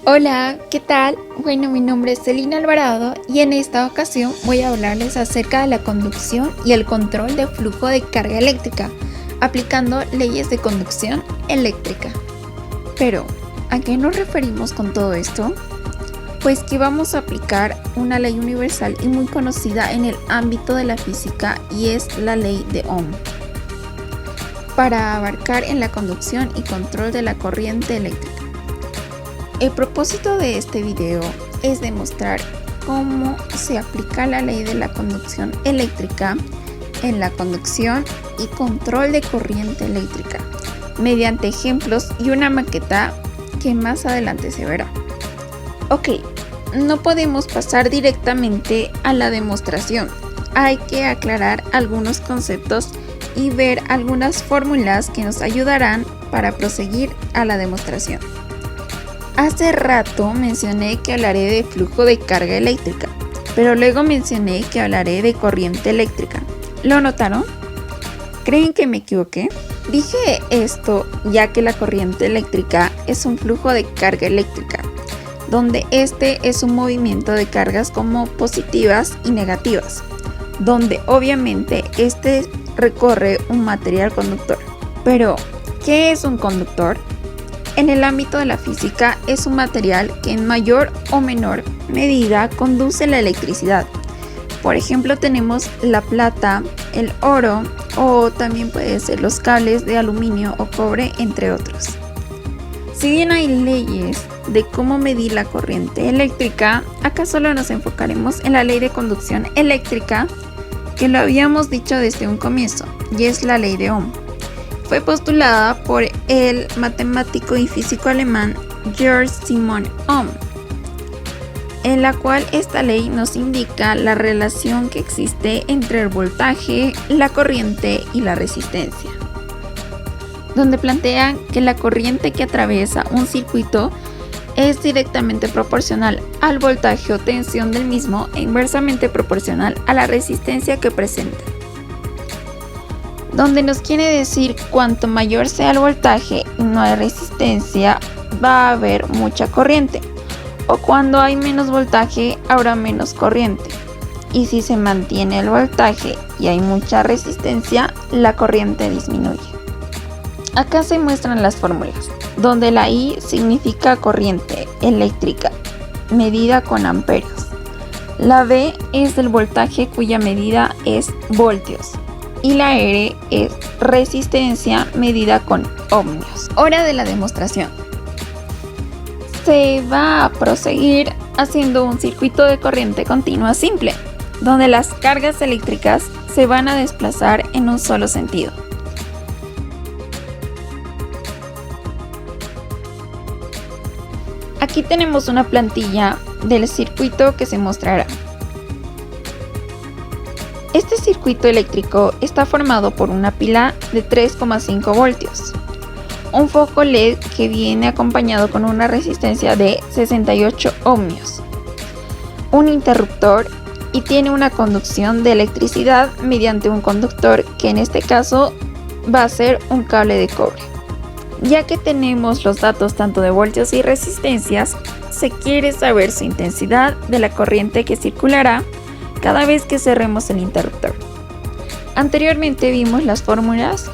Hola, ¿qué tal? Bueno, mi nombre es Celina Alvarado y en esta ocasión voy a hablarles acerca de la conducción y el control de flujo de carga eléctrica, aplicando leyes de conducción eléctrica. Pero, ¿a qué nos referimos con todo esto? Pues que vamos a aplicar una ley universal y muy conocida en el ámbito de la física y es la ley de Ohm, para abarcar en la conducción y control de la corriente eléctrica. El propósito de este video es demostrar cómo se aplica la ley de la conducción eléctrica en la conducción y control de corriente eléctrica, mediante ejemplos y una maqueta que más adelante se verá. Ok, no podemos pasar directamente a la demostración, hay que aclarar algunos conceptos y ver algunas fórmulas que nos ayudarán para proseguir a la demostración. Hace rato mencioné que hablaré de flujo de carga eléctrica, pero luego mencioné que hablaré de corriente eléctrica. ¿Lo notaron? ¿Creen que me equivoqué? Dije esto ya que la corriente eléctrica es un flujo de carga eléctrica, donde este es un movimiento de cargas como positivas y negativas, donde obviamente este recorre un material conductor. Pero, ¿qué es un conductor? En el ámbito de la física es un material que en mayor o menor medida conduce la electricidad. Por ejemplo, tenemos la plata, el oro o también puede ser los cables de aluminio o cobre, entre otros. Si bien hay leyes de cómo medir la corriente eléctrica, acá solo nos enfocaremos en la ley de conducción eléctrica, que lo habíamos dicho desde un comienzo, y es la ley de Ohm. Fue postulada por el matemático y físico alemán Georg Simon Ohm, en la cual esta ley nos indica la relación que existe entre el voltaje, la corriente y la resistencia, donde plantean que la corriente que atraviesa un circuito es directamente proporcional al voltaje o tensión del mismo e inversamente proporcional a la resistencia que presenta, donde nos quiere decir cuanto mayor sea el voltaje y no hay resistencia, va a haber mucha corriente, o cuando hay menos voltaje habrá menos corriente, y si se mantiene el voltaje y hay mucha resistencia, la corriente disminuye. Acá se muestran las fórmulas, donde la I significa corriente eléctrica, medida con amperios. La V es el voltaje cuya medida es voltios. Y la R es resistencia medida con ohmios. Hora de la demostración. Se va a proseguir haciendo un circuito de corriente continua simple, donde las cargas eléctricas se van a desplazar en un solo sentido. Aquí tenemos una plantilla del circuito que se mostrará. Este circuito eléctrico está formado por una pila de 3,5 voltios, un foco LED que viene acompañado con una resistencia de 68 ohmios, un interruptor y tiene una conducción de electricidad mediante un conductor que en este caso va a ser un cable de cobre. Ya que tenemos los datos tanto de voltios y resistencias, se quiere saber su intensidad de la corriente que circulará cada vez que cerremos el interruptor. Anteriormente vimos las fórmulas,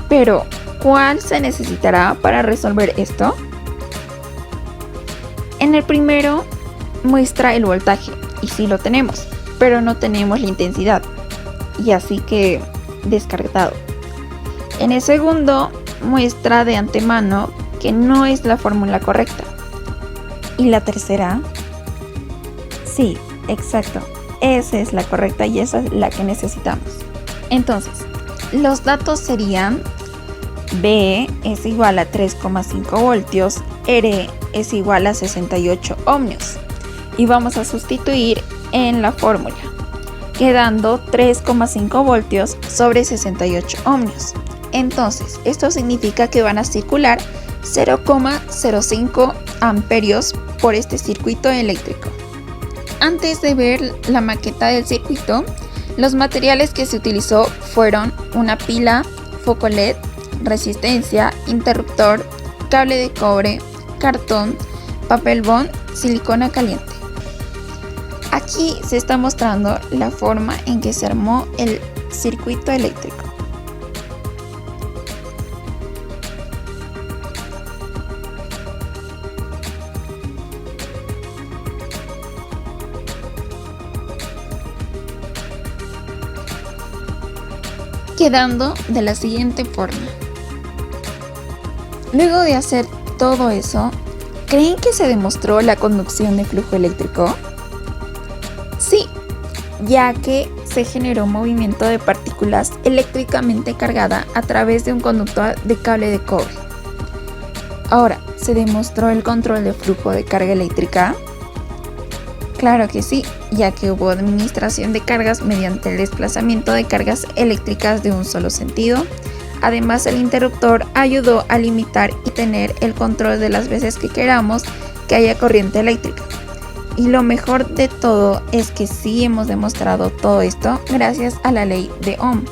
pero ¿cuál se necesitará para resolver esto? En el primero muestra el voltaje, y sí lo tenemos, pero no tenemos la intensidad, y así que descartado. En el segundo muestra de antemano que no es la fórmula correcta. ¿Y la tercera? Sí, exacto. Esa es la correcta y esa es la que necesitamos. Entonces, los datos serían: B es igual a 3,5 voltios, R es igual a 68 ohmios. Y vamos a sustituir en la fórmula, quedando 3,5 voltios sobre 68 ohmios. Entonces, esto significa que van a circular 0,05 amperios por este circuito eléctrico. Antes de ver la maqueta del circuito, los materiales que se utilizó fueron una pila, foco LED, resistencia, interruptor, cable de cobre, cartón, papel bond, silicona caliente. Aquí se está mostrando la forma en que se armó el circuito eléctrico. Quedando de la siguiente forma. Luego de hacer todo eso, ¿creen que se demostró la conducción de flujo eléctrico? Sí, ya que se generó movimiento de partículas eléctricamente cargada a través de un conductor de cable de cobre. Ahora, ¿se demostró el control de flujo de carga eléctrica? Claro que sí, ya que hubo administración de cargas mediante el desplazamiento de cargas eléctricas de un solo sentido. Además, el interruptor ayudó a limitar y tener el control de las veces que queramos que haya corriente eléctrica. Y lo mejor de todo es que sí hemos demostrado todo esto gracias a la ley de Ohm,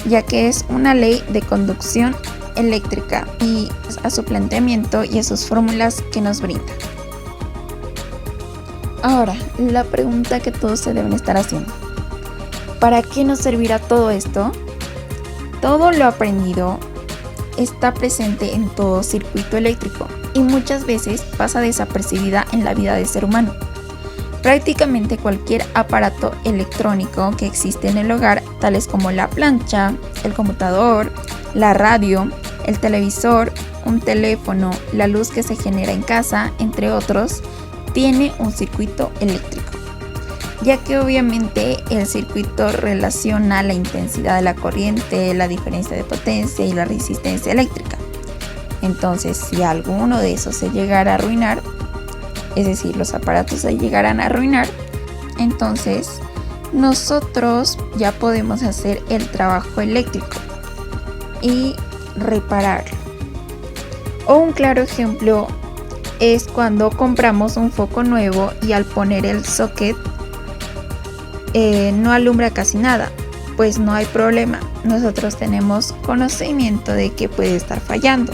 ya que es una ley de conducción eléctrica y a su planteamiento y a sus fórmulas que nos brinda. Ahora, la pregunta que todos se deben estar haciendo: ¿para qué nos servirá todo esto? Todo lo aprendido está presente en todo circuito eléctrico y muchas veces pasa desapercibida en la vida del ser humano. Prácticamente cualquier aparato electrónico que existe en el hogar, tales como la plancha, el computador, la radio, el televisor, un teléfono, la luz que se genera en casa, entre otros, tiene un circuito eléctrico, ya que obviamente el circuito relaciona la intensidad de la corriente, la diferencia de potencia y la resistencia eléctrica. Entonces, si alguno de esos se llegara a arruinar, es decir, los aparatos se llegaran a arruinar, entonces nosotros ya podemos hacer el trabajo eléctrico y repararlo. O un claro ejemplo es cuando compramos un foco nuevo y al poner el socket no alumbra casi nada. Pues no hay problema, nosotros tenemos conocimiento de que puede estar fallando,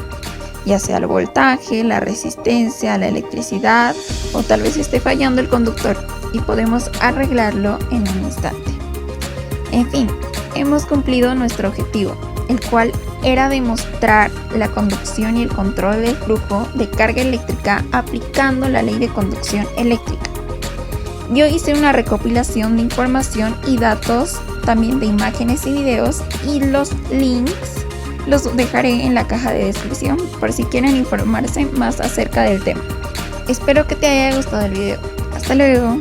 ya sea el voltaje, la resistencia, la electricidad o tal vez esté fallando el conductor y podemos arreglarlo en un instante. En fin, hemos cumplido nuestro objetivo, el cual era demostrar la conducción y el control del flujo de carga eléctrica aplicando la ley de conducción eléctrica. Yo hice una recopilación de información y datos, también de imágenes y videos, y los links los dejaré en la caja de descripción por si quieren informarse más acerca del tema. Espero que te haya gustado el video. Hasta luego.